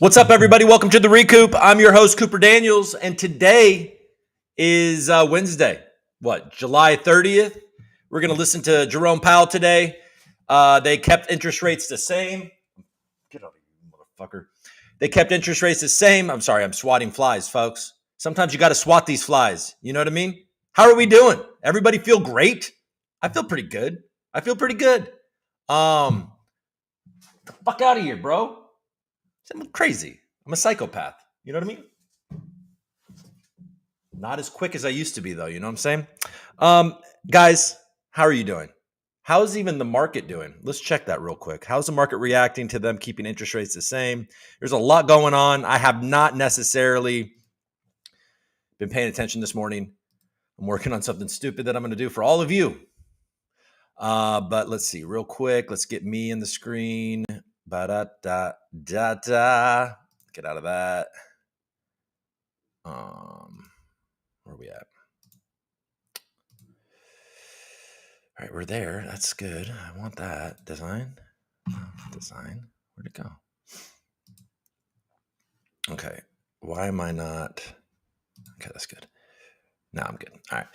What's up, everybody? Welcome to the ReCoop. I'm your host, Cooper Daniels, and today is Wednesday, July 30th. We're going to listen to Jerome Powell today. They kept interest rates the same. Get out of here, motherfucker. They kept interest rates the same. I'm sorry, I'm swatting flies, folks. Sometimes you got to swat these flies. You know what I mean? How are we doing? Everybody feel great? I feel pretty good. Get the fuck out of here, bro. I'm crazy. I'm a psychopath. You know what I mean? Not as quick as I used to be, though. You know what I'm saying? Guys, how are you doing? How's even the market doing? Let's check that real quick. How's the market reacting to them keeping interest rates the same? There's a lot going on. I have not necessarily been paying attention this morning. I'm working on something stupid that I'm going to do for all of you. But let's see real quick. Let's get me in the screen. Ba-da-da-da-da. Get out of that. Where are we at? All right, we're there. That's good. I want that. Design. Where'd it go? Okay. Why am I not? Okay, that's good. No, I'm good. All right.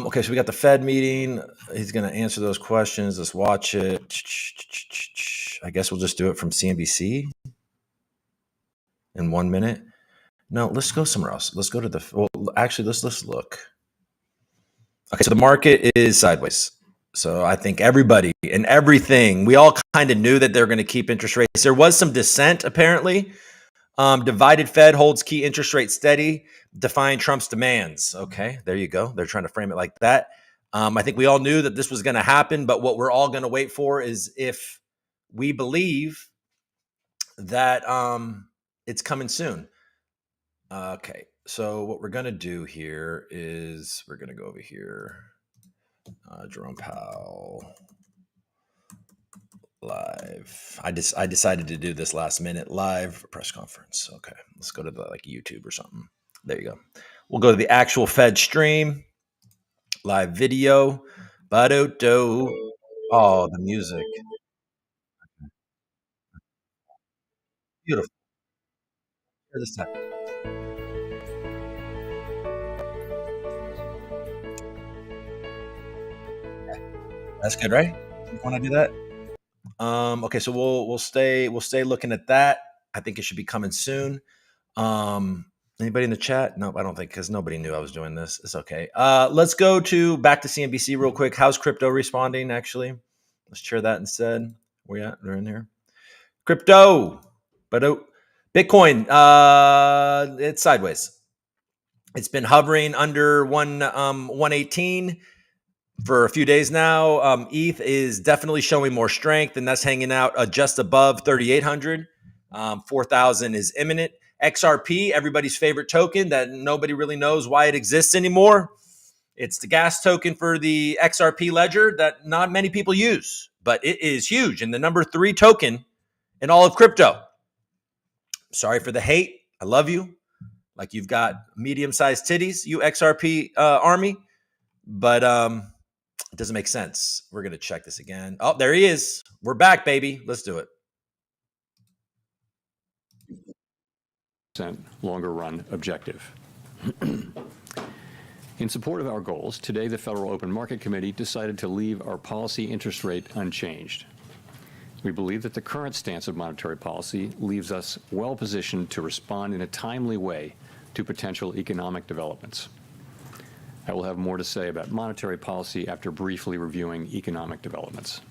Okay, so we got the Fed meeting. He's going to answer those questions. Let's watch it. I guess we'll just do it from CNBC in 1 minute. No, let's go somewhere else. Let's go to let's look. Okay, so the market is sideways. So I think everybody and everything, we all kind of knew that they're going to keep interest rates. There was some dissent, apparently. Divided Fed holds key interest rate steady, defying Trump's demands. Okay, there you go. They're trying to frame it like that. I think we all knew that this was going to happen, but what we're all going to wait for is if we believe that it's coming soon. Okay, so what we're going to do here is we're going to go over here. Jerome Powell live. I decided to do this last minute live press conference. Okay, let's go to the YouTube or something. There you go. We'll go to the actual Fed stream, live video. Oh, the music. Beautiful. Hear this time. That's good, right? You want to do that? Okay, so we'll stay looking at that. I think it should be coming soon. Anybody in the chat? Nope, I don't think, because nobody knew I was doing this. It's okay. Let's go back to CNBC real quick. How's crypto responding? Actually, let's share that instead. Where you at? We're in here. Crypto, but Bitcoin. It's sideways. It's been hovering under 118 for a few days now. ETH is definitely showing more strength, and that's hanging out just above 3,800. 4,000 is imminent. XRP, everybody's favorite token that nobody really knows why it exists anymore. It's the gas token for the XRP ledger that not many people use, but it is huge and the number 3 token in all of crypto. Sorry for the hate. I love you. Like you've got medium-sized titties, you XRP army, but it doesn't make sense. We're going to check this again. Oh, there he is. We're back, baby. Let's do it. Longer run objective. In support of our goals, today the Federal Open Market Committee decided to leave our policy interest rate unchanged. We believe that the current stance of monetary policy leaves us well positioned to respond in a timely way to potential economic developments. I will have more to say about monetary policy after briefly reviewing economic developments.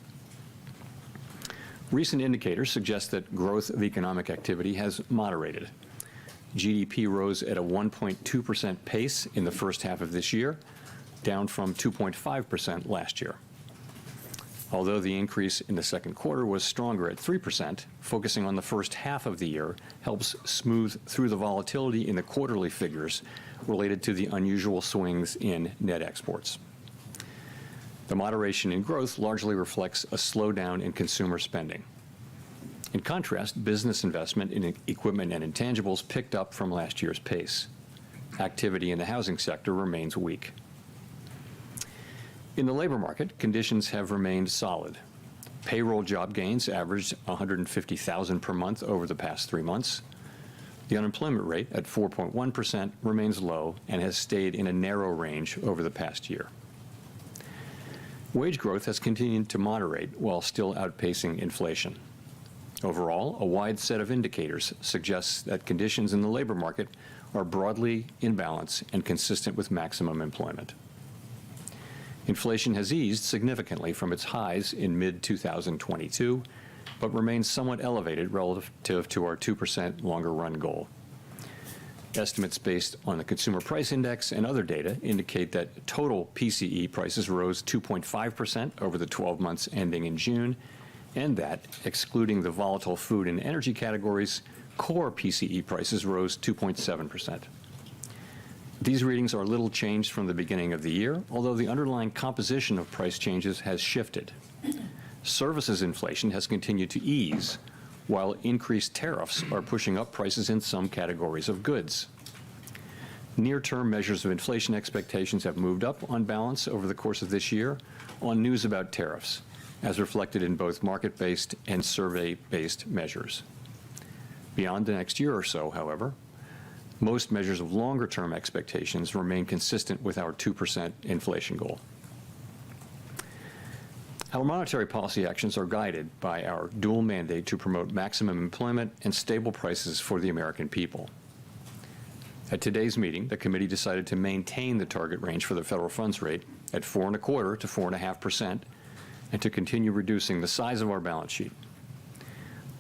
Recent indicators suggest that growth of economic activity has moderated. GDP rose at a 1.2% pace in the first half of this year, down from 2.5% last year. Although the increase in the second quarter was stronger at 3%, focusing on the first half of the year helps smooth through the volatility in the quarterly figures related to the unusual swings in net exports. The moderation in growth largely reflects a slowdown in consumer spending. In contrast, business investment in equipment and intangibles picked up from last year's pace. Activity in the housing sector remains weak. In the labor market, conditions have remained solid. Payroll job gains averaged 150,000 per month over the past 3 months, The unemployment rate at 4.1% remains low and has stayed in a narrow range over the past year. Wage growth has continued to moderate while still outpacing inflation. Overall, a wide set of indicators suggests that conditions in the labor market are broadly in balance and consistent with maximum employment. Inflation has eased significantly from its highs in mid-2022, but remains somewhat elevated relative to our 2% longer-run goal. Estimates based on the Consumer Price Index and other data indicate that total PCE prices rose 2.5% over the 12 months ending in June, and that, excluding the volatile food and energy categories, core PCE prices rose 2.7%. These readings are little changed from the beginning of the year, although the underlying composition of price changes has shifted. Services inflation has continued to ease, while increased tariffs are pushing up prices in some categories of goods. Near-term measures of inflation expectations have moved up on balance over the course of this year on news about tariffs, as reflected in both market-based and survey-based measures. Beyond the next year or so, however, most measures of longer-term expectations remain consistent with our 2% inflation goal. Our monetary policy actions are guided by our dual mandate to promote maximum employment and stable prices for the American people. At today's meeting, the committee decided to maintain the target range for the federal funds rate at 4.25% to 4.5%, and to continue reducing the size of our balance sheet.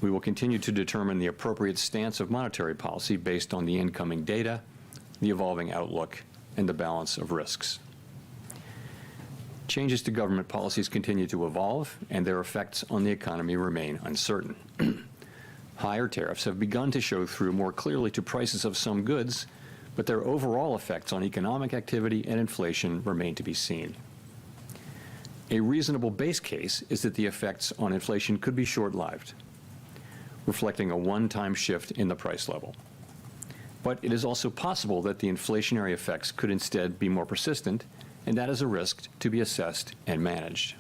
We will continue to determine the appropriate stance of monetary policy based on the incoming data, the evolving outlook, and the balance of risks. Changes to government policies continue to evolve, and their effects on the economy remain uncertain. Higher tariffs have begun to show through more clearly to prices of some goods, but their overall effects on economic activity and inflation remain to be seen. A reasonable base case is that the effects on inflation could be short-lived, reflecting a one-time shift in the price level. But it is also possible that the inflationary effects could instead be more persistent, and that is a risk to be assessed and managed.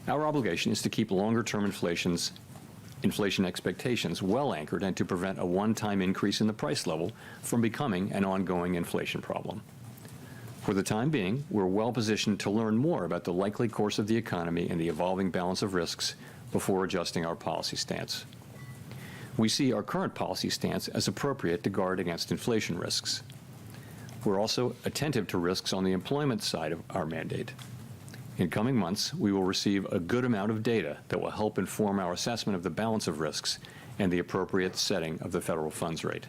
Our obligation is to keep longer-term inflation expectations well anchored and to prevent a one-time increase in the price level from becoming an ongoing inflation problem. For the time being, we're well positioned to learn more about the likely course of the economy and the evolving balance of risks before adjusting our policy stance. We see our current policy stance as appropriate to guard against inflation risks. We're also attentive to risks on the employment side of our mandate. In coming months, we will receive a good amount of data that will help inform our assessment of the balance of risks and the appropriate setting of the federal funds rate.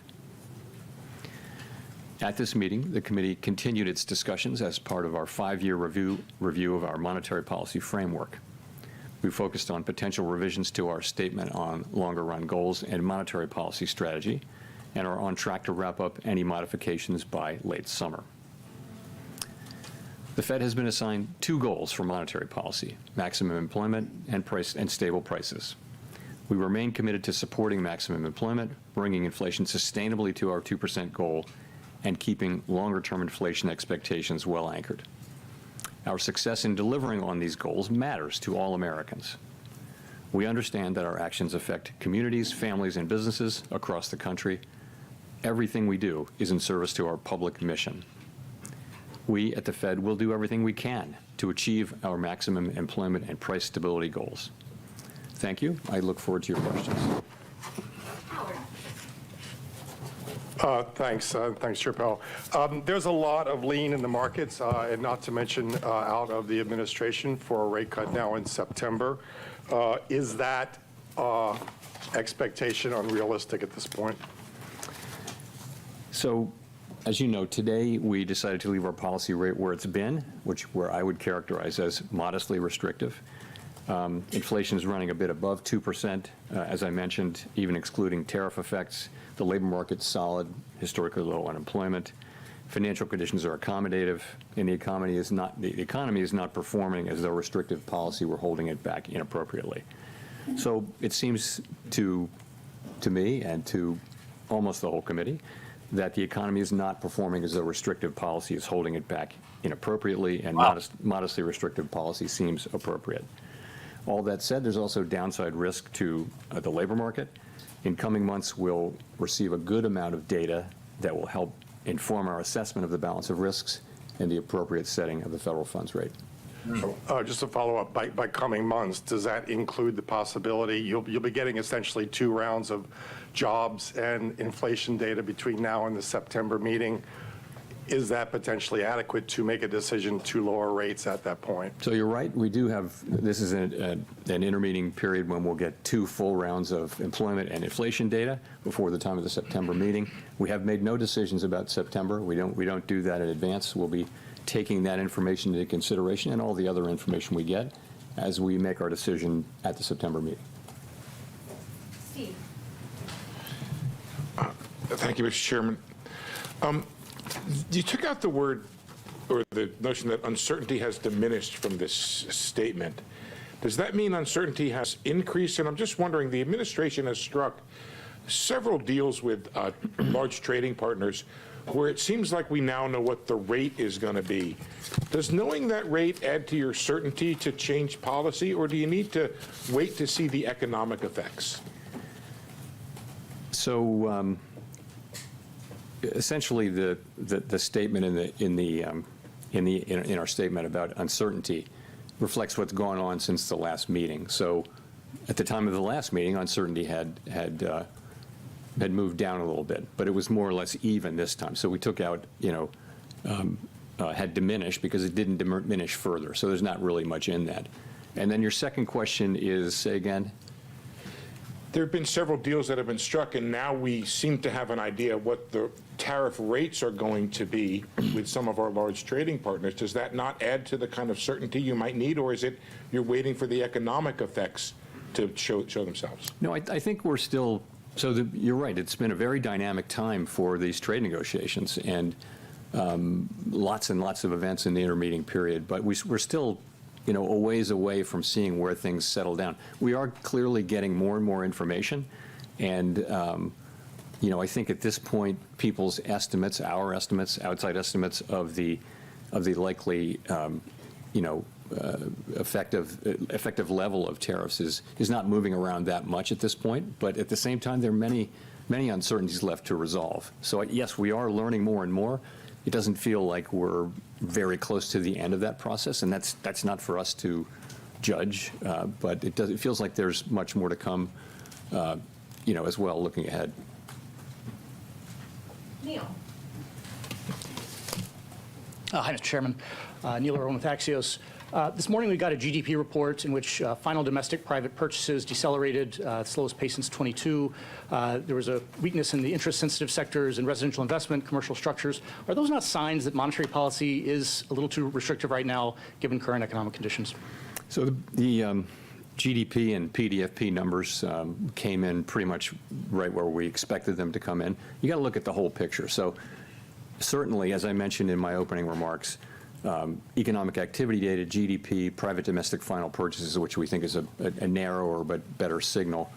At this meeting, the committee continued its discussions as part of our 5-year review of our monetary policy framework. We focused on potential revisions to our statement on longer-run goals and monetary policy strategy, and are on track to wrap up any modifications by late summer. The Fed has been assigned 2 goals for monetary policy: maximum employment and stable prices. We remain committed to supporting maximum employment, bringing inflation sustainably to our 2% goal, and keeping longer-term inflation expectations well anchored. Our success in delivering on these goals matters to all Americans. We understand that our actions affect communities, families, and businesses across the country. Everything we do is in service to our public mission. We at the Fed will do everything we can to achieve our maximum employment and price stability goals. Thank you. I look forward to your questions. Thanks, Chair Powell. There's a lot of lean in the markets, and not to mention out of the administration for a rate cut now in September. Is that expectation unrealistic at this point? So, as you know, today we decided to leave our policy rate where it's been, where I would characterize as modestly restrictive. Inflation is running a bit above 2%, as I mentioned, even excluding tariff effects. The labor market's solid, historically low unemployment. Financial conditions are accommodative, and the economy is not performing as though restrictive policy were holding it back inappropriately. So it seems to me and to almost the whole committee that the economy is not performing as though restrictive policy is holding it back inappropriately, and modestly restrictive policy seems appropriate. All that said, there's also downside risk to the labor market. In coming months, we'll receive a good amount of data that will help inform our assessment of the balance of risks and the appropriate setting of the federal funds rate. Just to follow up, by coming months, does that include the possibility you'll be getting essentially 2 rounds of jobs and inflation data between now and the September meeting? Is that potentially adequate to make a decision to lower rates at that point? So you're right. We do have, this is an intermeeting period when we'll get 2 full rounds of employment and inflation data before the time of the September meeting. We have made no decisions about September. We don't do that in advance. We'll be taking that information into consideration and all the other information we get as we make our decision at the September meeting. Steve. Thank you, Mr. Chairman. You took out the word or the notion that uncertainty has diminished from this statement. Does that mean uncertainty has increased? And I'm just wondering, the administration has struck several deals with large trading partners where it seems like we now know what the rate is going to be. Does knowing that rate add to your certainty to change policy, or do you need to wait to see the economic effects? So essentially, the statement in our statement about uncertainty reflects what's gone on since the last meeting. So at the time of the last meeting, uncertainty had moved down a little bit, but it was more or less even this time. So we took out, had diminished because it didn't diminish further. So there's not really much in that. And then your second question is, say again? There have been several deals that have been struck, and now we seem to have an idea of what the tariff rates are going to be with some of our large trading partners. Does that not add to the kind of certainty you might need, or is it you're waiting for the economic effects to show themselves? No, I think we're still, you're right, it's been a very dynamic time for these trade negotiations, and lots and lots of events in the intermeeting period, but we're still a ways away from seeing where things settle down. We are clearly getting more and more information, and I think at this point, people's estimates, our estimates, outside estimates of the likely, effective level of tariffs is not moving around that much at this point. But at the same time, there are many uncertainties left to resolve. So yes, we are learning more and more. It doesn't feel like we're very close to the end of that process, and that's not for us to judge. But it feels like there's much more to come, as well, looking ahead. Neil. Hi, Mr. Chairman. Neil Jerome with Axios. This morning we got a GDP report in which final domestic private purchases decelerated, slowest pace since 22. There was a weakness in the interest-sensitive sectors and residential investment, commercial structures. Are those not signs that monetary policy is a little too restrictive right now, given current economic conditions? So the GDP and PDFP numbers came in pretty much right where we expected them to come in. You got to look at the whole picture. So certainly, as I mentioned in my opening remarks, economic activity data, GDP, private domestic final purchases, which we think is a narrower but better signal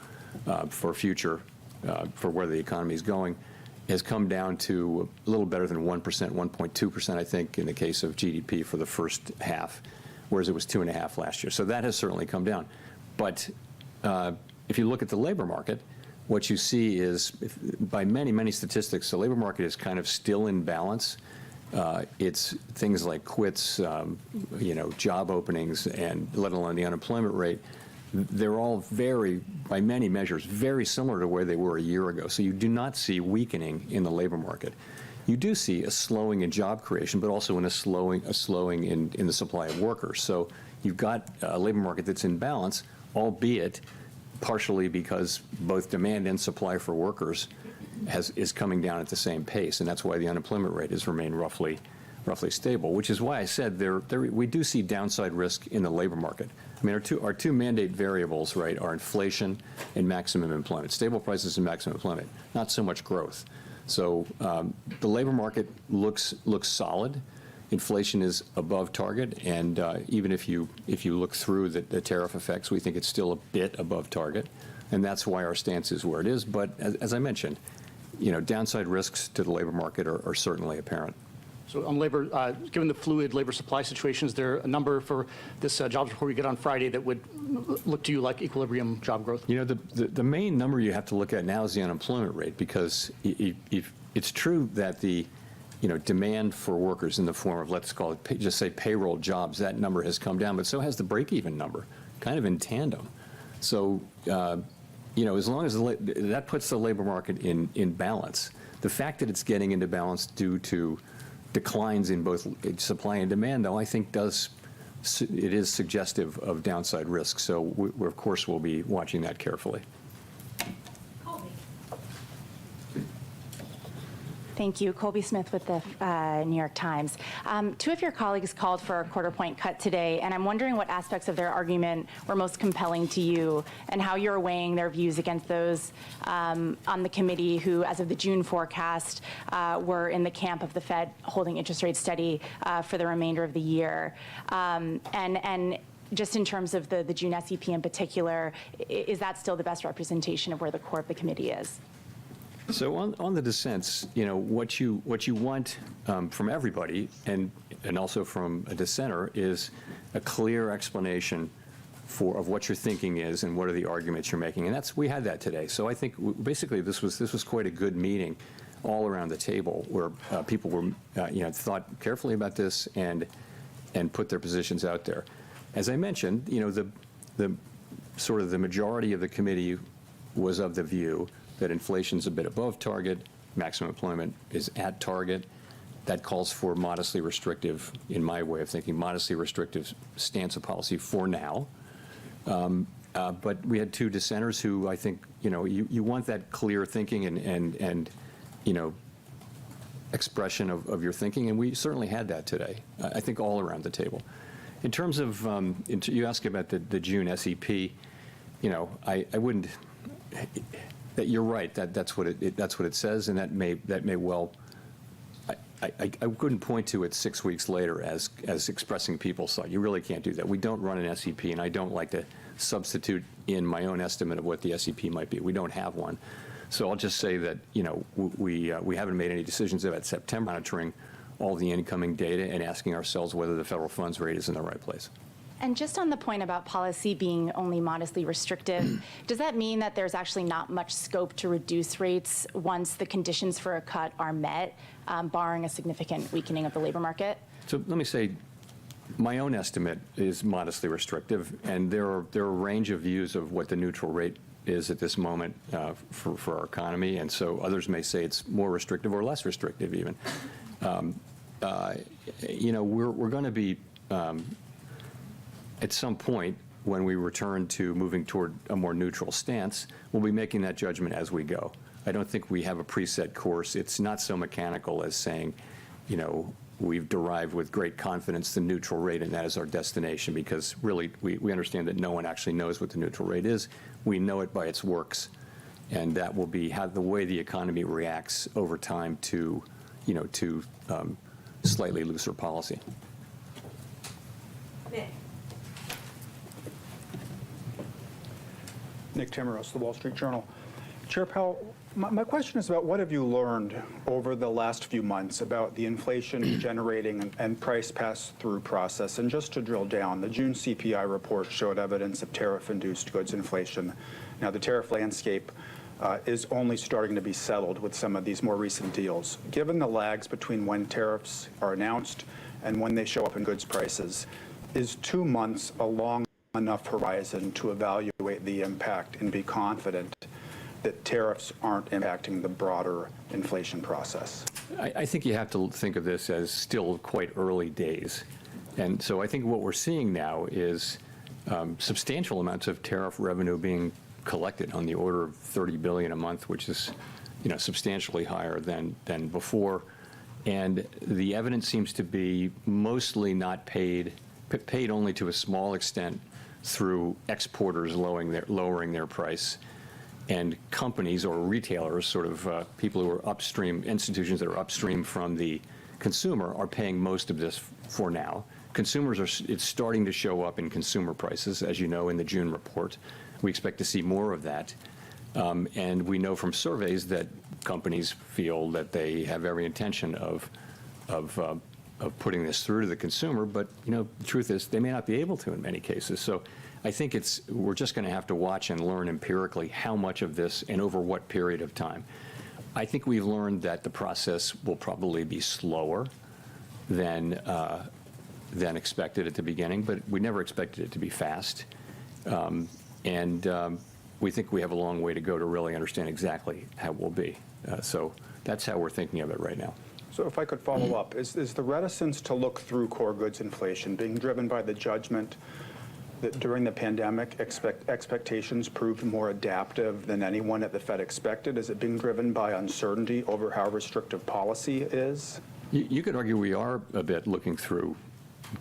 for future, for where the economy is going, has come down to a little better than 1%, 1.2%, I think, in the case of GDP for the first half, whereas it was 2.5% last year. So that has certainly come down. But if you look at the labor market, what you see is, by many, many statistics, the labor market is kind of still in balance. It's things like quits, job openings, and let alone the unemployment rate. They're all by many measures, very similar to where they were a year ago. So you do not see weakening in the labor market. You do see a slowing in job creation, but also a slowing in the supply of workers. So you've got a labor market that's in balance, albeit partially because both demand and supply for workers is coming down at the same pace, and that's why the unemployment rate has remained roughly stable, which is why I said we do see downside risk in the labor market. I mean, our two mandate variables, right, are inflation and maximum employment, stable prices and maximum employment, not so much growth. So the labor market looks solid. Inflation is above target, and even if you look through the tariff effects, we think it's still a bit above target, and that's why our stance is where it is. But as I mentioned, downside risks to the labor market are certainly apparent. So on labor, given the fluid labor supply situation, is there a number for this jobs report we get on Friday that would look to you like equilibrium job growth? You know, the main number you have to look at now is the unemployment rate, because if it's true that the demand for workers in the form of, let's call it, just say payroll jobs, that number has come down, but so has the break-even number, kind of in tandem. So, as long as that puts the labor market in balance. The fact that it's getting into balance due to declines in both supply and demand, though, I think it is suggestive of downside risk. So we of course, will be watching that carefully. Thank you. Colby Smith with the New York Times. Two of your colleagues called for a quarter-point cut today, and I'm wondering what aspects of their argument were most compelling to you and how you're weighing their views against those on the committee who, as of the June forecast, were in the camp of the Fed holding interest rates steady for the remainder of the year. And just in terms of the June SEP in particular, is that still the best representation of where the core of the committee is? So on the dissents, what you want from everybody and also from a dissenter is a clear explanation of what your thinking is and what are the arguments you're making, and we had that today. So I think basically this was quite a good meeting all around the table where people were thought carefully about this and put their positions out there. As I mentioned, the sort of the majority of the committee was of the view that inflation's a bit above target, maximum employment is at target. That calls for modestly restrictive, in my way of thinking, modestly restrictive stance of policy for now. But we had two dissenters who I think, you want that clear thinking and expression of your thinking, and we certainly had that today, I think all around the table. In terms of, you asked about the June SEP, I wouldn't, that you're right, that's what it says, and that may well, I couldn't point to it 6 weeks later as expressing people's thought. You really can't do that. We don't run an SEP, and I don't like to substitute in my own estimate of what the SEP might be. We don't have one. So I'll just say that, we haven't made any decisions about September, monitoring all the incoming data and asking ourselves whether the federal funds rate is in the right place. And just on the point about policy being only modestly restrictive, does that mean that there's actually not much scope to reduce rates once the conditions for a cut are met, barring a significant weakening of the labor market? So let me say, my own estimate is modestly restrictive, and there are a range of views of what the neutral rate is at this moment for our economy, and so others may say it's more restrictive or less restrictive even. We're going to be at some point, when we return to moving toward a more neutral stance, we'll be making that judgment as we go. I don't think we have a preset course. It's not so mechanical as saying, we've derived with great confidence the neutral rate and that is our destination, because really we understand that no one actually knows what the neutral rate is. We know it by its works, and that will be how the way the economy reacts over time to, slightly looser policy. Nick Timmeros, The Wall Street Journal. Chair Powell, my question is about what have you learned over the last few months about the inflation generating and price pass-through process? And just to drill down, the June CPI report showed evidence of tariff-induced goods inflation. Now, the tariff landscape is only starting to be settled with some of these more recent deals. Given the lags between when tariffs are announced and when they show up in goods prices, is 2 months a long enough horizon to evaluate the impact and be confident that tariffs aren't impacting the broader inflation process? I think you have to think of this as still quite early days. And so I think what we're seeing now is substantial amounts of tariff revenue being collected on the order of $30 billion a month, which is substantially higher than before. And the evidence seems to be mostly not paid only to a small extent through exporters lowering their price, and companies or retailers, sort of people who are upstream, institutions that are upstream from the consumer, are paying most of this for now. It's starting to show up in consumer prices, as you know, in the June report. We expect to see more of that. And we know from surveys that companies feel that they have every intention of of putting this through to the consumer, but the truth is they may not be able to in many cases. So I think we're just going to have to watch and learn empirically how much of this and over what period of time. I think we've learned that the process will probably be slower than expected at the beginning, but we never expected it to be fast. We think we have a long way to go to really understand exactly how it will be. So that's how we're thinking of it right now. So if I could follow up, is the reticence to look through core goods inflation being driven by the judgment that during the pandemic expectations proved more adaptive than anyone at the Fed expected? Is it being driven by uncertainty over how restrictive policy is? You could argue we are a bit looking through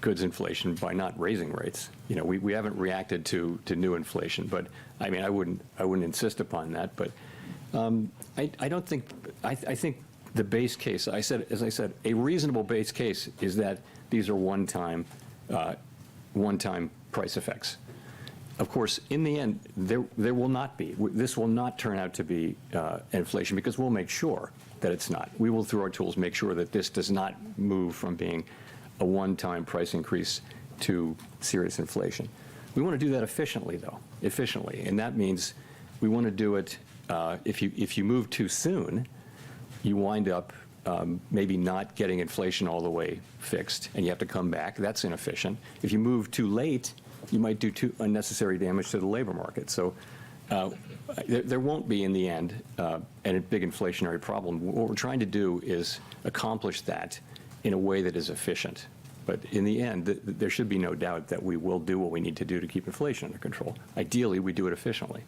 goods inflation by not raising rates. We haven't reacted to new inflation, but I mean I wouldn't insist upon that. But I don't think I think the base case, as I said, a reasonable base case is that these are one-time price effects. Of course, in the end, there will not be. This will not turn out to be inflation because we'll make sure that it's not. We will, through our tools, make sure that this does not move from being a one-time price increase to serious inflation. We want to do that efficiently, though, and that means we want to do it. If you move too soon, you wind up maybe not getting inflation all the way fixed, and you have to come back. That's inefficient. If you move too late, you might do unnecessary damage to the labor market. So there won't be, in the end, a big inflationary problem. What we're trying to do is accomplish that in a way that is efficient. But in the end, there should be no doubt that we will do what we need to do to keep inflation under control. Ideally, we do it efficiently.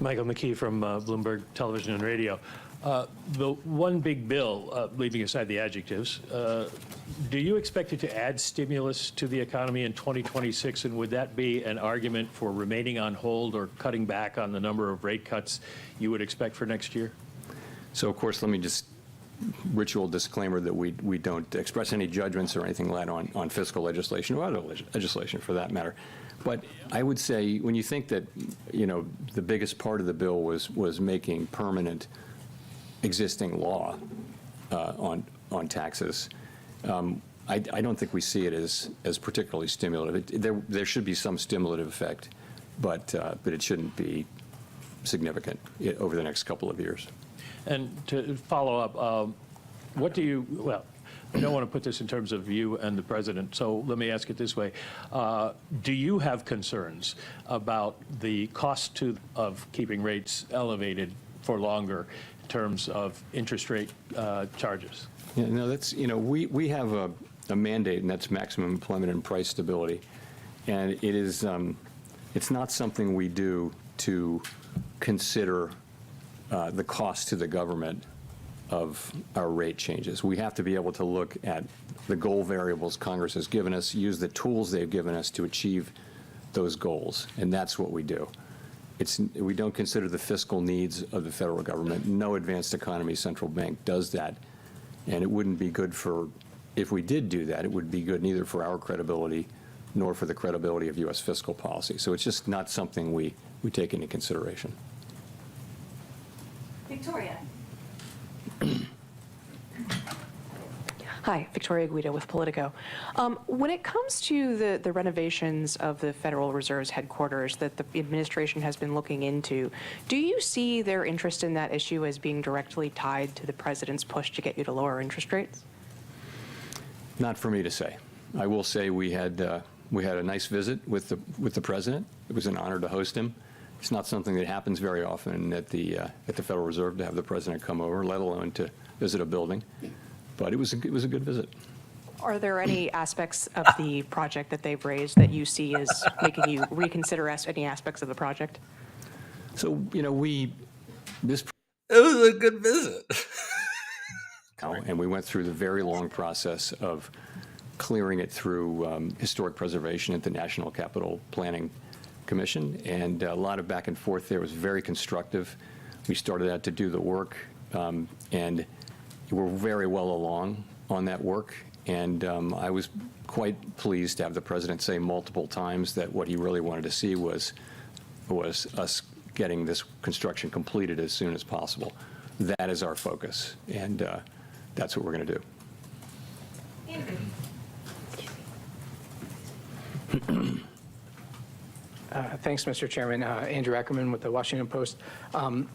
Michael McKee from Bloomberg Television and Radio. The one big bill, leaving aside the adjectives, do you expect it to add stimulus to the economy in 2026? And would that be an argument for remaining on hold or cutting back on the number of rate cuts you would expect for next year? So, of course, let me just ritual disclaimer that we don't express any judgments or anything like that on fiscal legislation or other legislation for that matter. But I would say when you think that, the biggest part of the bill was making permanent existing law on taxes, I don't think we see it as particularly stimulative. There should be some stimulative effect, but it shouldn't be significant over the next couple of years. And to follow up, I don't want to put this in terms of you and the president, so let me ask it this way. Do you have concerns about the cost of keeping rates elevated for longer in terms of interest rate charges? Yeah, no, that's, we have a mandate, and that's maximum employment and price stability. And it is, it's not something we do to consider the cost to the government of our rate changes. We have to be able to look at the goal variables Congress has given us, use the tools they've given us to achieve those goals, and that's what we do. We don't consider the fiscal needs of the federal government. No advanced economy central bank does that, and it wouldn't be good if we did do that, it would be good neither for our credibility nor for the credibility of U.S. fiscal policy. So it's just not something we take into consideration. Victoria. Hi, Victoria Guida with Politico. When it comes to the renovations of the Federal Reserve's headquarters that the administration has been looking into, do you see their interest in that issue as being directly tied to the president's push to get you to lower interest rates? Not for me to say. I will say we had a nice visit with the president. It was an honor to host him. It's not something that happens very often at the Federal Reserve to have the president come over, let alone to visit a building. But it was a good visit. Are there any aspects of the project that they've raised that you see as making you reconsider any aspects of the project? So it was a good visit. And we went through the very long process of clearing it through historic preservation at the National Capital Planning Commission, and a lot of back and forth there. It was very constructive. We started out to do the work, and we're very well along on that work, and I was quite pleased to have the president say multiple times that what he really wanted to see was us getting this construction completed as soon as possible. That is our focus, and that's what we're going to do. Thanks, Mr. Chairman. Andrew Ackerman with the Washington Post.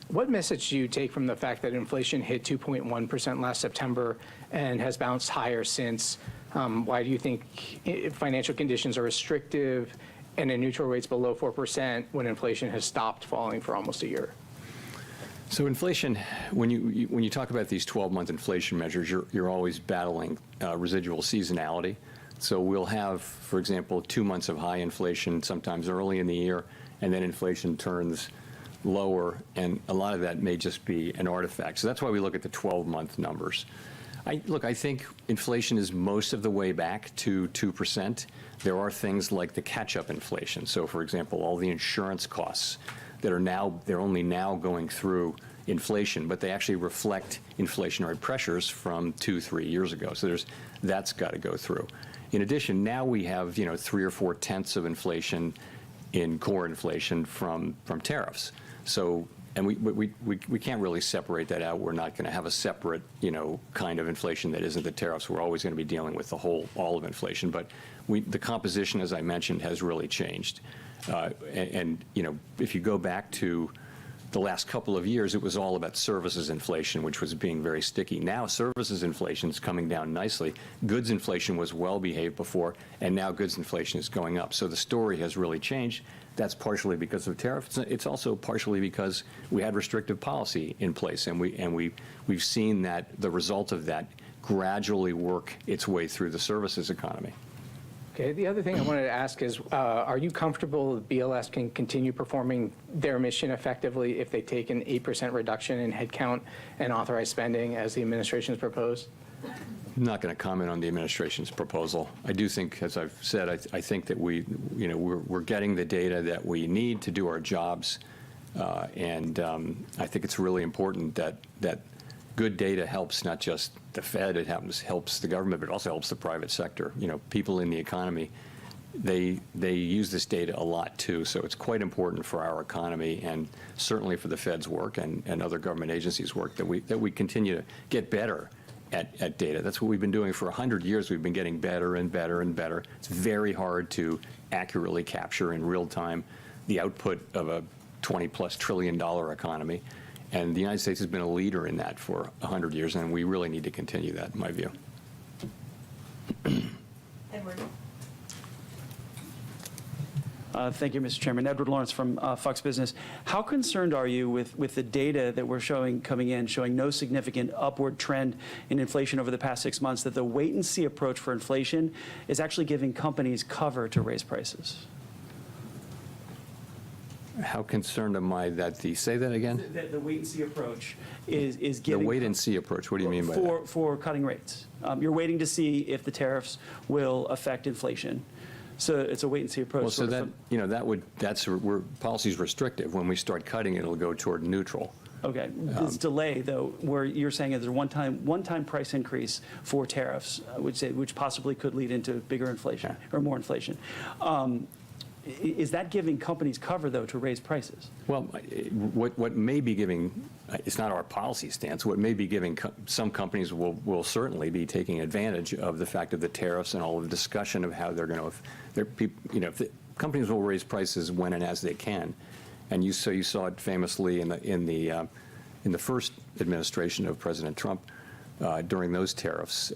What message do you take from the fact that inflation hit 2.1% last September and has bounced higher since? Why do you think financial conditions are restrictive and a neutral rate's below 4% when inflation has stopped falling for almost a year? So inflation, when you talk about these 12-month inflation measures, you're always battling residual seasonality. So we'll have, for example, 2 months of high inflation sometimes early in the year, and then inflation turns lower, and a lot of that may just be an artifact. So that's why we look at the 12-month numbers. I think inflation is most of the way back to 2%. There are things like the catch-up inflation. So, for example, all the insurance costs that they're only now going through inflation, but they actually reflect inflationary pressures from 2-3 years ago. So that's got to go through. In addition, now we have 3 or 4/10 of inflation in core inflation from tariffs. So, and we can't really separate that out. We're not going to have a separate kind of inflation that isn't the tariffs. We're always going to be dealing with all of inflation. But the composition, as I mentioned, has really changed. And if you go back to the last couple of years, it was all about services inflation, which was being very sticky. Now services inflation is coming down nicely. Goods inflation was well behaved before, and now goods inflation is going up. So the story has really changed. That's partially because of tariffs. It's also partially because we had restrictive policy in place, and we've seen that the result of that gradually work its way through the services economy. Okay, the other thing I wanted to ask is, are you comfortable that BLS can continue performing their mission effectively if they take an 8% reduction in headcount and authorized spending as the administration has proposed? I'm not going to comment on the administration's proposal. I do think, as I've said, I think that we're getting the data that we need to do our jobs, and I think it's really important that good data helps not just the Fed, it helps the government, but it also helps the private sector. People in the economy, they use this data a lot too, so it's quite important for our economy and certainly for the Fed's work and other government agencies' work that we continue to get better at data. That's what we've been doing for 100 years. We've been getting better and better and better. It's very hard to accurately capture in real time the output of a $20+ trillion economy. And the United States has been a leader in that for 100 years, and we really need to continue that, in my view. Edward. Thank you, Mr. Chairman. Edward Lawrence from Fox Business. How concerned are you with the data that we're coming in, showing no significant upward trend in inflation over the past 6 months, that the wait-and-see approach for inflation is actually giving companies cover to raise prices? How concerned am I that say that again? The wait-and-see approach is giving... The wait-and-see approach, what do you mean by that? For cutting rates. You're waiting to see if the tariffs will affect inflation. So it's a wait-and-see approach. Well, so that's where policy's restrictive. When we start cutting, it'll go toward neutral. Okay. This delay, though, where you're saying there's a one-time price increase for tariffs, which possibly could lead into bigger inflation or more inflation. Is that giving companies cover, though, to raise prices? Well, what may be giving, it's not our policy stance, what may be giving some companies will certainly be taking advantage of the fact of the tariffs and all of the discussion of how they're going to, companies will raise prices when and as they can. And you saw it famously in the first administration of President Trump during those tariffs.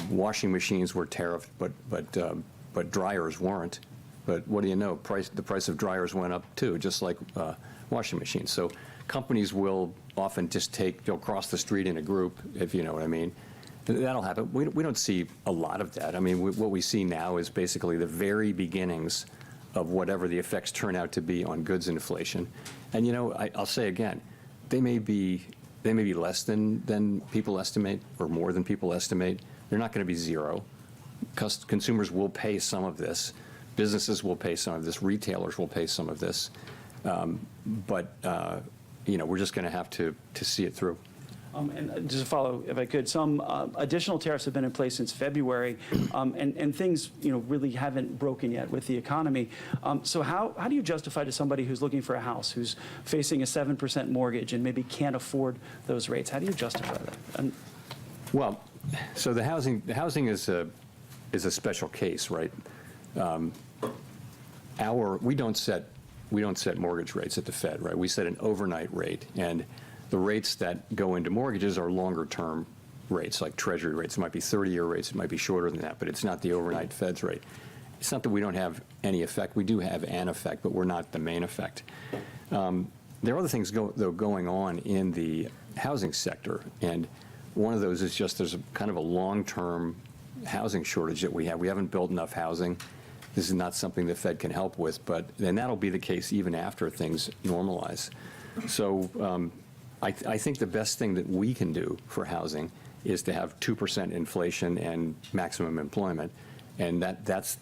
Washing machines were tariffed, but dryers weren't. But what do you know? The price of dryers went up too, just like washing machines. So companies will often just go across the street in a group, if you know what I mean. That'll happen. We don't see a lot of that. I mean, what we see now is basically the very beginnings of whatever the effects turn out to be on goods inflation. And I'll say again, they may be less than people estimate or more than people estimate. They're not going to be zero. Consumers will pay some of this. Businesses will pay some of this. Retailers will pay some of this. But we're just going to have to see it through. And just to follow, if I could, some additional tariffs have been in place since February, and things, really haven't broken yet with the economy. So how do you justify to somebody who's looking for a house, who's facing a 7% mortgage and maybe can't afford those rates? How do you justify that? Well, so the housing is a special case, right? We don't set mortgage rates at the Fed, right? We set an overnight rate, and the rates that go into mortgages are longer-term rates, like Treasury rates. It might be 30-year rates. It might be shorter than that, but it's not the overnight Fed's rate. It's not that we don't have any effect. We do have an effect, but we're not the main effect. There are other things, though, going on in the housing sector, and one of those is just there's kind of a long-term housing shortage that we have. We haven't built enough housing. This is not something the Fed can help with, but then that'll be the case even after things normalize. So I think the best thing that we can do for housing is to have 2% inflation and maximum employment, and that's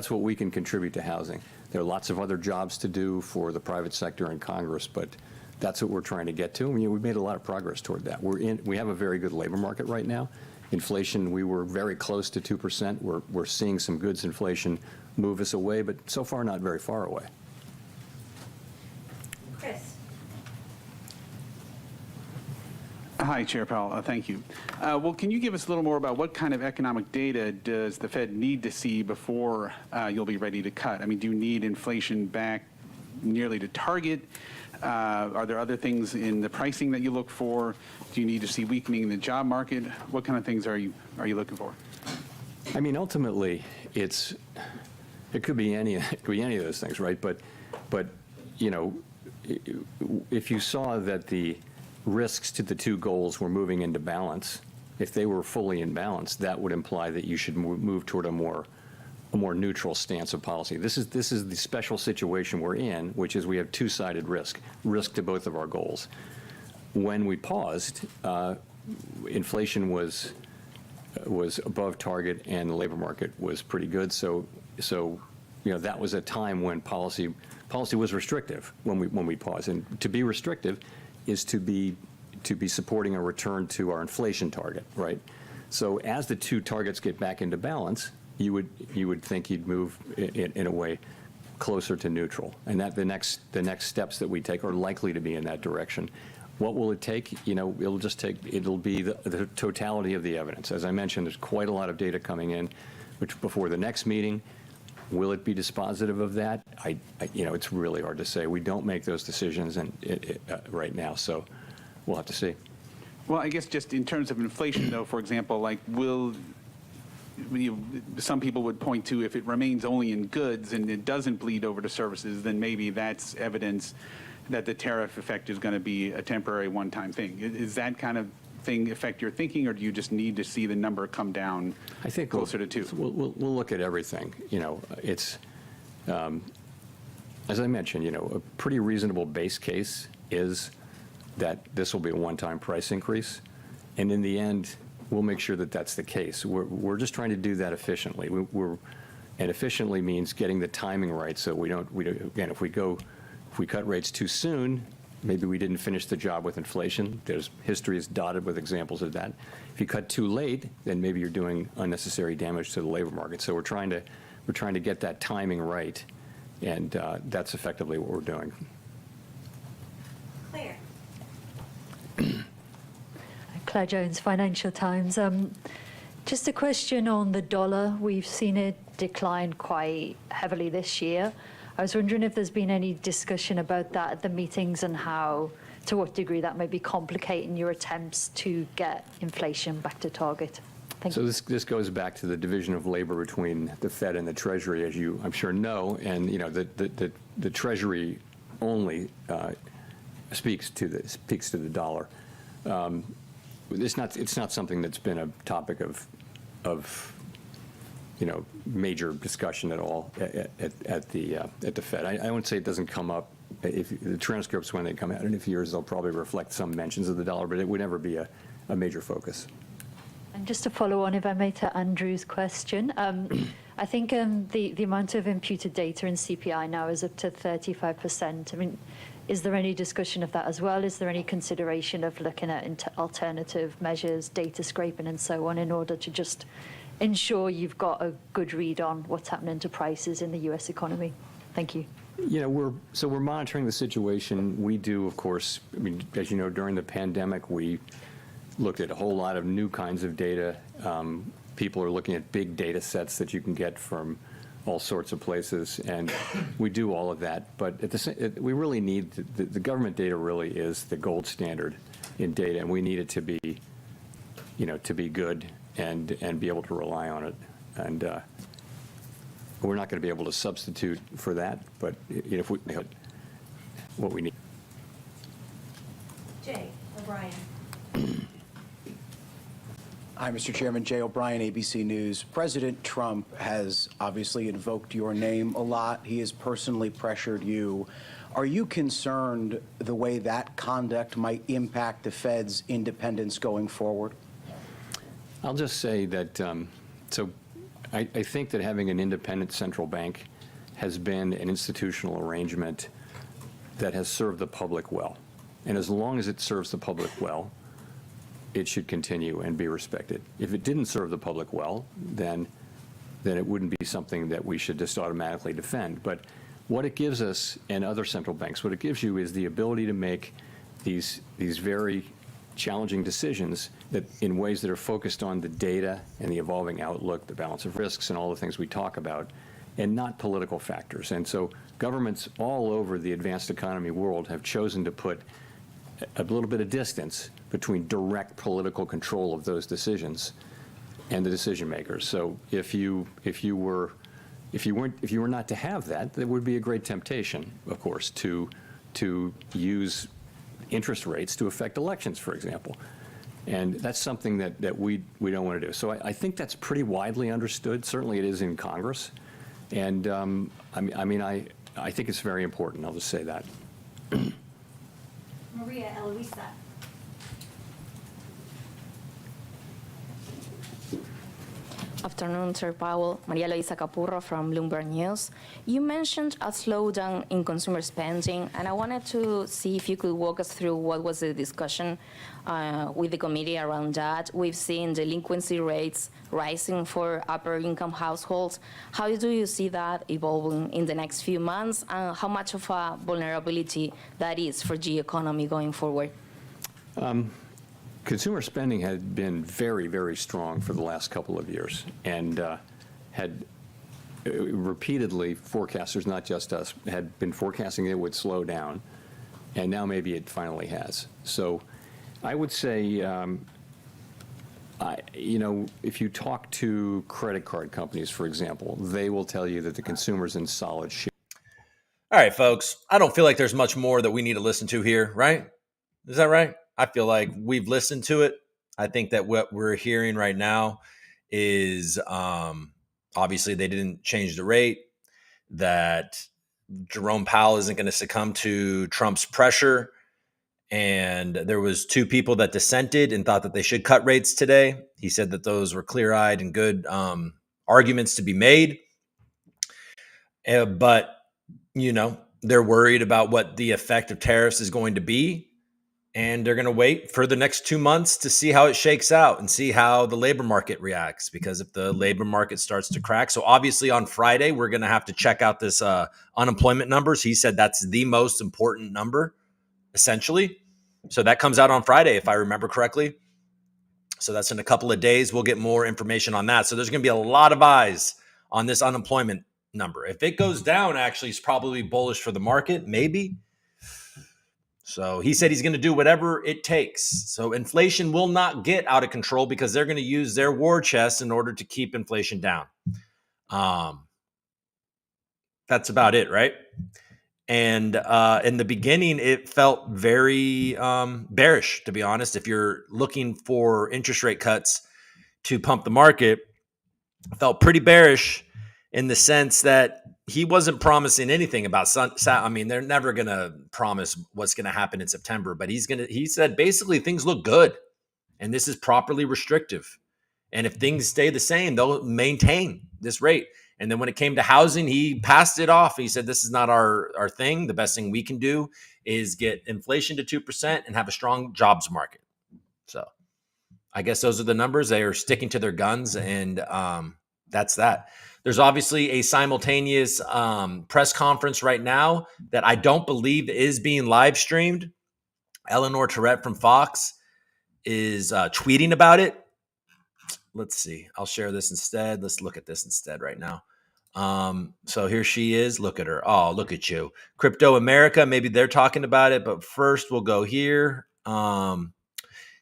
what we can contribute to housing. There are lots of other jobs to do for the private sector and Congress, but that's what we're trying to get to. We've made a lot of progress toward that. We have a very good labor market right now. Inflation, we were very close to 2%. We're seeing some goods inflation move us away, but so far not very far away. Chris. Hi, Chair Powell. Thank you. Well, can you give us a little more about what kind of economic data does the Fed need to see before you'll be ready to cut? I mean, do you need inflation back nearly to target? Are there other things in the pricing that you look for? Do you need to see weakening in the job market? What kind of things are you looking for? I mean, ultimately, it could be any of those things, right? But if you saw that the risks to the two goals were moving into balance, if they were fully in balance, that would imply that you should move toward a more neutral stance of policy. This is the special situation we're in, which is we have two-sided risk to both of our goals. When we paused, inflation was above target and the labor market was pretty good. So that was a time when policy was restrictive when we paused. And to be restrictive is to be supporting a return to our inflation target, right? So as the two targets get back into balance, you would think you'd move in a way closer to neutral, and that the next steps that we take are likely to be in that direction. What will it take? It'll be the totality of the evidence. As I mentioned, there's quite a lot of data coming in, which before the next meeting, will it be dispositive of that? It's really hard to say. We don't make those decisions right now, so we'll have to see. Well, I guess just in terms of inflation, though, for example, like some people would point to if it remains only in goods and it doesn't bleed over to services, then maybe that's evidence that the tariff effect is going to be a temporary one-time thing. Is that kind of thing affect your thinking, or do you just need to see the number come down closer to 2? We'll look at everything. It's, as I mentioned, a pretty reasonable base case is that this will be a one-time price increase. And in the end, we'll make sure that that's the case. We're just trying to do that efficiently. And efficiently means getting the timing right, so we don't again, if we cut rates too soon, maybe we didn't finish the job with inflation. History is dotted with examples of that. If you cut too late, then maybe you're doing unnecessary damage to the labor market. So we're trying to get that timing right, and that's effectively what we're doing. Claire. Claire Jones, Financial Times. Just a question on the dollar. We've seen it decline quite heavily this year. I was wondering if there's been any discussion about that at the meetings and to what degree that may be complicating your attempts to get inflation back to target. Thank you. So this goes back to the division of labor between the Fed and the Treasury, as you I'm sure know, and the Treasury only speaks to the dollar. It's not something that's been a topic of major discussion at all at the Fed. I won't say it doesn't come up. If the transcripts, when they come out in a few years, they'll probably reflect some mentions of the dollar, but it would never be a major focus. And just to follow on, if I may, to Andrew's question, I think the amount of imputed data in CPI now is up to 35%. I mean, Is there any discussion of that as well? Is there any consideration of looking at alternative measures, data scraping and so on, in order to just ensure you've got a good read on what's happening to prices in the US economy? Thank you. We're monitoring the situation. We do, of course, I mean, as you know, during the pandemic, we looked at a whole lot of new kinds of data. People are looking at big data sets that you can get from all sorts of places, and we do all of that. But we really need, the government data really is the gold standard in data, and we need it to be, to be good and be able to rely on it. And we're not going to be able to substitute for that, but if we what we need. Jay O'Brien. Hi, Mr. Chairman. Jay O'Brien, ABC News. President Trump has obviously invoked your name a lot. He has personally pressured you. Are you concerned the way that conduct might impact the Fed's independence going forward? I'll just say that, I think that having an independent central bank has been an institutional arrangement that has served the public well. And as long as it serves the public well, it should continue and be respected. If it didn't serve the public well, then it wouldn't be something that we should just automatically defend. But what it gives us, and other central banks, what it gives you is the ability to make these very challenging decisions that in ways that are focused on the data and the evolving outlook, the balance of risks, and all the things we talk about, and not political factors. And so governments all over the advanced economy world have chosen to put a little bit of distance between direct political control of those decisions and the decision makers. So if you were not to have that, there would be a great temptation, of course, to use interest rates to affect elections, for example. And that's something that we don't want to do. So I think that's pretty widely understood. Certainly it is in Congress. And I think it's very important. I'll just say that. Maria Eloisa. Afternoon, Chair Powell. Maria Luisa Capurro from Bloomberg News. You mentioned a slowdown in consumer spending, and I wanted to see if you could walk us through what was the discussion with the committee around that. We've seen delinquency rates rising for upper-income households. How do you see that evolving in the next few months, and how much of a vulnerability that is for the economy going forward? Consumer spending had been very, very strong for the last couple of years, and had repeatedly, forecasters, not just us, had been forecasting it would slow down, and now maybe it finally has. So I would say, if you talk to credit card companies, for example, they will tell you that the consumer's in solid shape. All right, folks, I don't feel like there's much more that we need to listen to here, right? Is that right? I feel like we've listened to it. I think that what we're hearing right now is obviously they didn't change the rate, that Jerome Powell isn't going to succumb to Trump's pressure. And there was two people that dissented and thought that they should cut rates today. He said that those were clear-eyed and good arguments to be made. But, they're worried about what the effect of tariffs is going to be. And they're going to wait for the next 2 months to see how it shakes out and see how the labor market reacts. Because if the labor market starts to crack, so obviously on Friday, we're going to have to check out this unemployment numbers. He said that's the most important number, essentially. So that comes out on Friday, if I remember correctly. So that's in a couple of days. We'll get more information on that. So there's going to be a lot of eyes on this unemployment number. If it goes down, actually, it's probably bullish for the market, maybe. So he said he's going to do whatever it takes. So inflation will not get out of control because they're going to use their war chest in order to keep inflation down. That's about it, right? And in the beginning, it felt very bearish, to be honest. If you're looking for interest rate cuts to pump the market, it felt pretty bearish in the sense that he wasn't promising anything about they're never going to promise what's going to happen in September, but he said basically things look good and this is properly restrictive. And if things stay the same, they'll maintain this rate. And then when it came to housing, he passed it off. He said, this is not our thing. The best thing we can do is get inflation to 2% and have a strong jobs market. So I guess those are the numbers. They are sticking to their guns, and that's that. There's obviously a simultaneous press conference right now that I don't believe is being live streamed. Eleanor Tourette from Fox is tweeting about it. Let's see. I'll share this instead. Let's look at this instead right now. So here she is. Look at her. Oh, look at you. Crypto America. Maybe they're talking about it, but first we'll go here.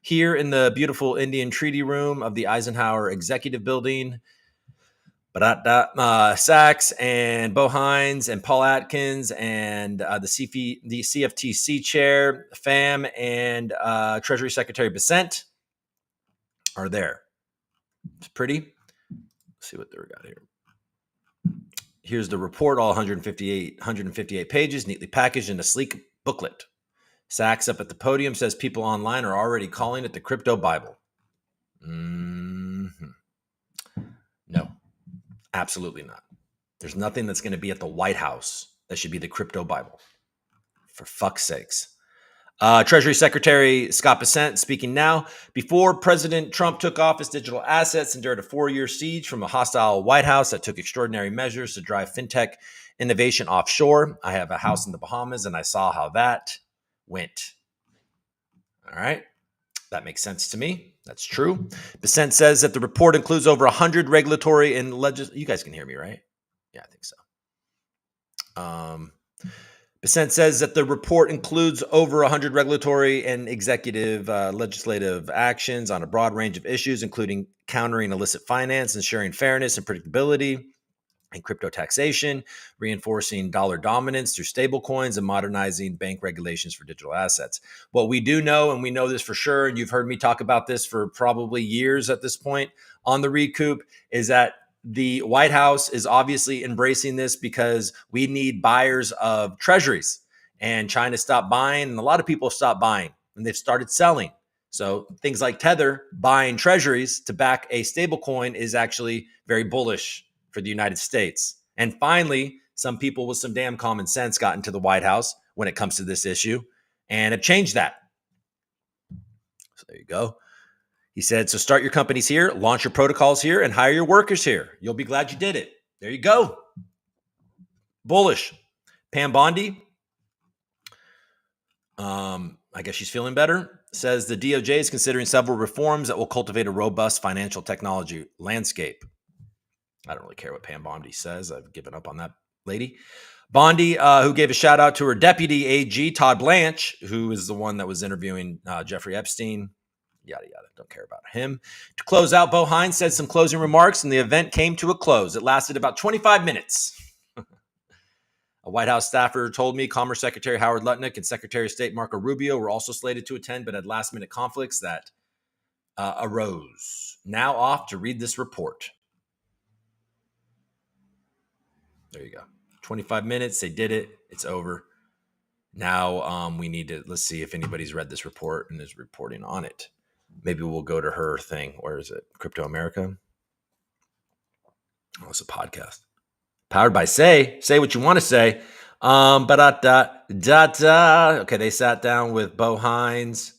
Here in the beautiful Indian Treaty Room of the Eisenhower Executive Building, Sachs and Bo Hines and Paul Atkins and the CFTC chair, FAM, and Treasury Secretary Dissent are there. It's pretty. Let's see what they got here. Here's the report, all 158 pages, neatly packaged in a sleek booklet. Sachs up at the podium says people online are already calling it the crypto Bible. No, absolutely not. There's nothing that's going to be at the White House that should be the crypto Bible. For fuck's sakes. Treasury Secretary Scott Bessent speaking now. Before President Trump took office, digital assets endured a 4-year siege from a hostile White House that took extraordinary measures to drive fintech innovation offshore. I have a house in the Bahamas, and I saw how that went. All right. That makes sense to me. That's true. Bessent says that the report includes over 100 regulatory and You guys can hear me, right? Yeah, I think so. Bessent says that the report includes over 100 regulatory and executive legislative actions on a broad range of issues, including countering illicit finance, ensuring fairness and predictability in crypto taxation, reinforcing dollar dominance through stablecoins, and modernizing bank regulations for digital assets. What we do know, and we know this for sure, and you've heard me talk about this for probably years at this point on the ReCoop, is that the White House is obviously embracing this because we need buyers of treasuries, and China stopped buying, and a lot of people stopped buying, and they've started selling. So things like Tether buying treasuries to back a stablecoin is actually very bullish for the United States. And finally, some people with some damn common sense got into the White House when it comes to this issue and have changed that. So there you go. He said, so start your companies here, launch your protocols here, and hire your workers here. You'll be glad you did it. There you go. Bullish. Pam Bondi, I guess she's feeling better, says the DOJ is considering several reforms that will cultivate a robust financial technology landscape. I don't really care what Pam Bondi says. I've given up on that lady. Bondi, who gave a shout out to her deputy AG, Todd Blanche, who is the one that was interviewing Jeffrey Epstein. Yada, yada. Don't care about him. To close out, Bo Hines said some closing remarks, and the event came to a close. It lasted about 25 minutes. A White House staffer told me Commerce Secretary Howard Lutnick and Secretary of State Marco Rubio were also slated to attend, but had last-minute conflicts that arose. Now off to read this report. There you go. 25 minutes. They did it. It's over. Now we need to, let's see if anybody's read this report and is reporting on it. Maybe we'll go to her thing. Where is it? Crypto America? Oh, it's a podcast. Powered by Say. Say what you want to say. Okay, they sat down with Bo Hines.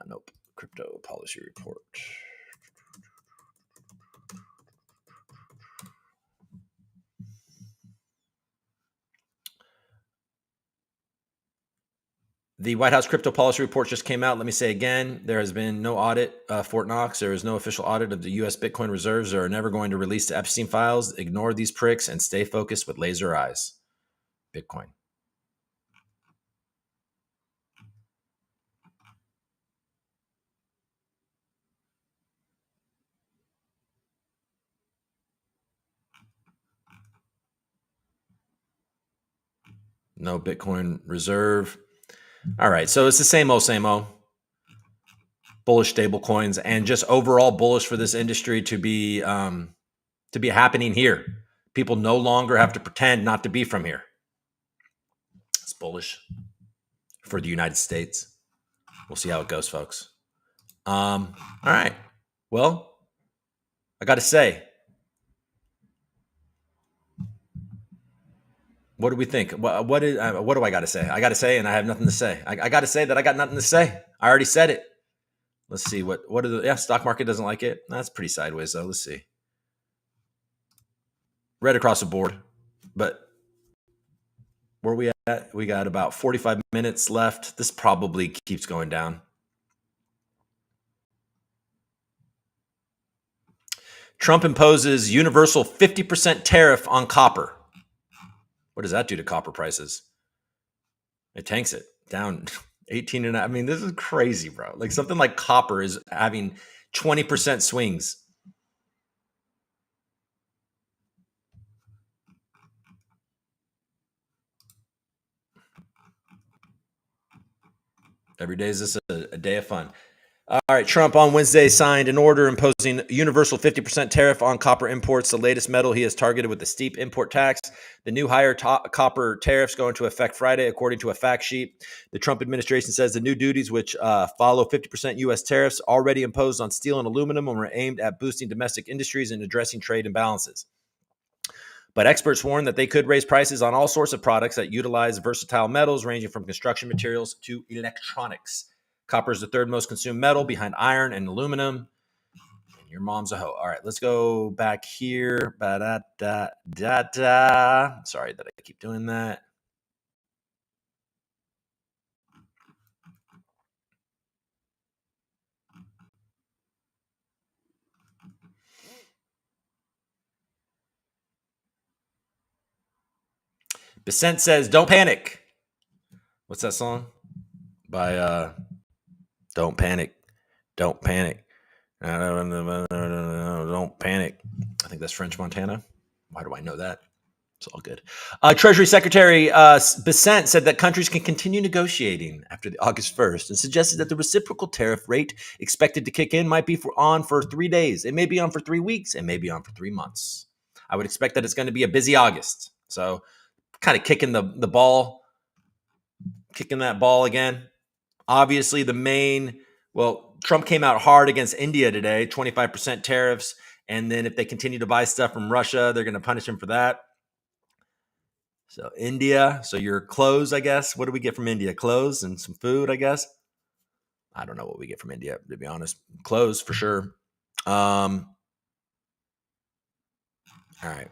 Nope. Crypto Policy Report. The White House Crypto Policy Report just came out. Let me say again, there has been no audit, Fort Knox. There is no official audit of the U.S. Bitcoin reserves. They are never going to release the Epstein files. Ignore these pricks and stay focused with laser eyes. Bitcoin. No Bitcoin reserve. All right, so it's the same old, same old. Bullish stable coins and just overall bullish for this industry to be happening here. People no longer have to pretend not to be from here. It's bullish for the United States. We'll see how it goes, folks. All right. Well, I got to say, What do we think? What do I got to say? I got to say, and I have nothing to say. I got to say that I got nothing to say. I already said it. Let's see what are the stock market doesn't like it. That's pretty sideways though. Let's see. Right across the board, but where we at? We got about 45 minutes left. This probably keeps going down. Trump imposes universal 50% tariff on copper. What does that do to copper prices? It tanks it down 18 and I mean, this is crazy, bro. Like something like copper is having 20% swings. Every day is this a day of fun. All right, Trump on Wednesday signed an order imposing universal 50% tariff on copper imports, the latest metal he has targeted with the steep import tax. The new higher copper tariffs go into effect Friday, according to a fact sheet. The Trump administration says the new duties, which follow 50% U.S. tariffs already imposed on steel and aluminum, were aimed at boosting domestic industries and addressing trade imbalances. But experts warn that they could raise prices on all sorts of products that utilize versatile metals, ranging from construction materials to electronics. Copper is the third most consumed metal behind iron and aluminum. And your mom's a hoe. All right, let's go back here. Sorry that I keep doing that. Dissent says, "Don't panic." What's that song? By Don't Panic. Don't Panic. Don't panic. I think that's French Montana. Why do I know that? It's all good. Treasury Secretary Besant said that countries can continue negotiating after the August 1st and suggested that the reciprocal tariff rate expected to kick in might be on for 3 days. It may be on for 3 weeks. It may be on for 3 months. I would expect that it's going to be a busy August. So kind of kicking the ball, kicking that ball again. Obviously, Trump came out hard against India today, 25% tariffs. And then if they continue to buy stuff from Russia, they're going to punish him for that. So India, so your clothes, I guess. What do we get from India? Clothes and some food, I guess. I don't know what we get from India, to be honest. Clothes for sure. All right.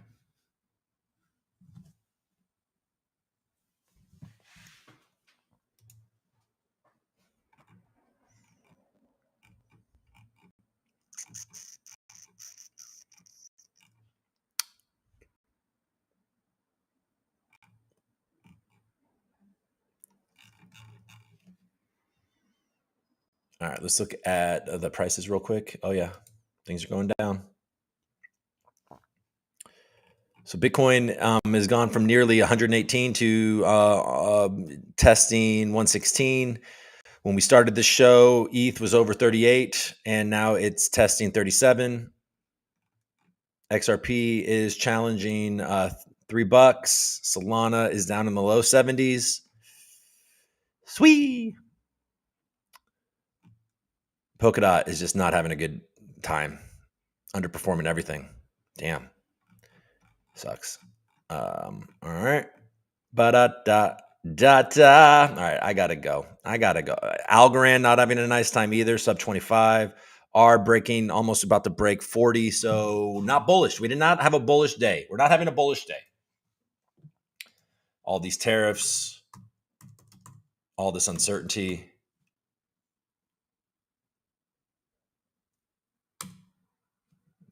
All right, let's look at the prices real quick. Oh, yeah, things are going down. So Bitcoin has gone from nearly 118 to testing 116. When we started the show, ETH was over 38, and now it's testing 37. XRP is challenging $3. Solana is down in the low 70s. Sweet. Polkadot is just not having a good time, underperforming everything. Damn. Sucks. All right. All right, I gotta go. Algorand not having a nice time either, sub 25. R breaking, almost about to break 40, so not bullish. We did not have a bullish day. We're not having a bullish day. All these tariffs, all this uncertainty.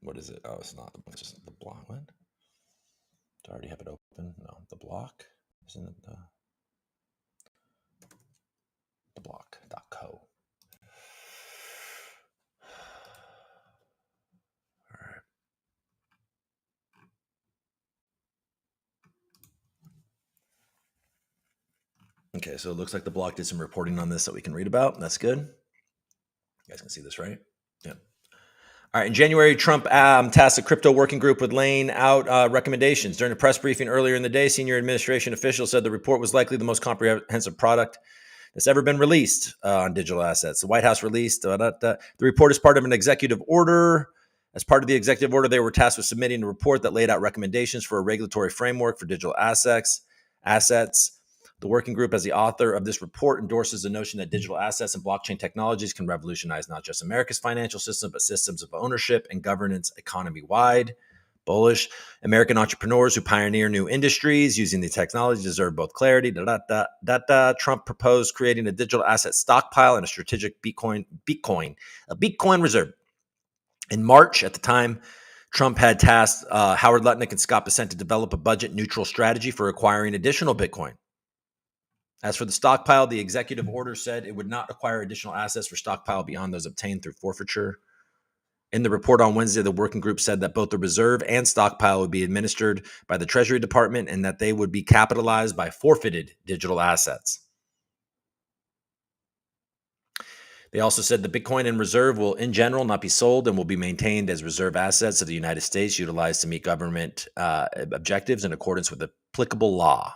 What is it? Oh, it's not. It's just the block. What? Do I already have it open? No, the block. Isn't it the block.co? All right. Okay, so it looks like the block did some reporting on this that we can read about. That's good. You guys can see this, right? Yeah. All right, in January, Trump tasked a crypto working group with laying out recommendations. During a press briefing earlier in the day, senior administration officials said the report was likely the most comprehensive product that's ever been released on digital assets. The White House released the report is part of an executive order. As part of the executive order, they were tasked with submitting a report that laid out recommendations for a regulatory framework for digital assets. assets. The working group, as the author of this report, endorses the notion that digital assets and blockchain technologies can revolutionize not just America's financial system, but systems of ownership and governance economy-wide. Bullish. American entrepreneurs who pioneer new industries using the technology deserve both clarity. Trump proposed creating a digital asset stockpile and a strategic Bitcoin reserve. In March, at the time, Trump had tasked Howard Lutnick and Scott Bessent to develop a budget-neutral strategy for acquiring additional Bitcoin. As for the stockpile, the executive order said it would not acquire additional assets for stockpile beyond those obtained through forfeiture. In the report on Wednesday, the working group said that both the reserve and stockpile would be administered by the Treasury Department and that they would be capitalized by forfeited digital assets. They also said the Bitcoin in reserve will, in general, not be sold and will be maintained as reserve assets of the United States, utilized to meet government objectives in accordance with applicable law.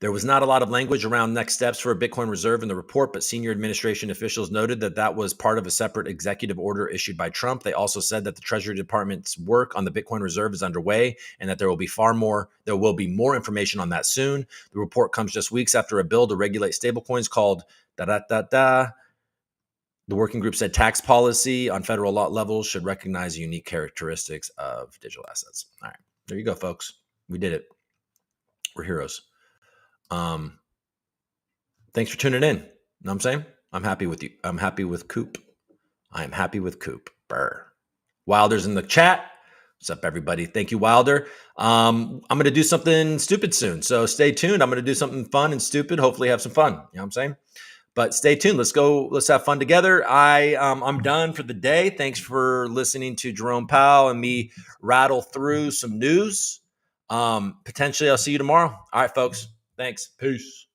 There was not a lot of language around next steps for a Bitcoin reserve in the report, but senior administration officials noted that that was part of a separate executive order issued by Trump. They also said that the Treasury Department's work on the Bitcoin reserve is underway and that there will be more information on that soon. The report comes just weeks after a bill to regulate stablecoins called The working group said tax policy on federal law levels should recognize the unique characteristics of digital assets. All right, there you go, folks. We did it. We're heroes. Thanks for tuning in. Know what I'm saying? I'm happy with you. I'm happy with Coop. I am happy with Coop. Brr. Wilder's in the chat. What's up, everybody? Thank you, Wilder. I'm going to do something stupid soon, so stay tuned. I'm going to do something fun and stupid. Hopefully have some fun. You know what I'm saying? But stay tuned. Let's go. Let's have fun together. I'm done for the day. Thanks for listening to Jerome Powell and me rattle through some news. Potentially, I'll see you tomorrow. All right, folks. Thanks. Peace.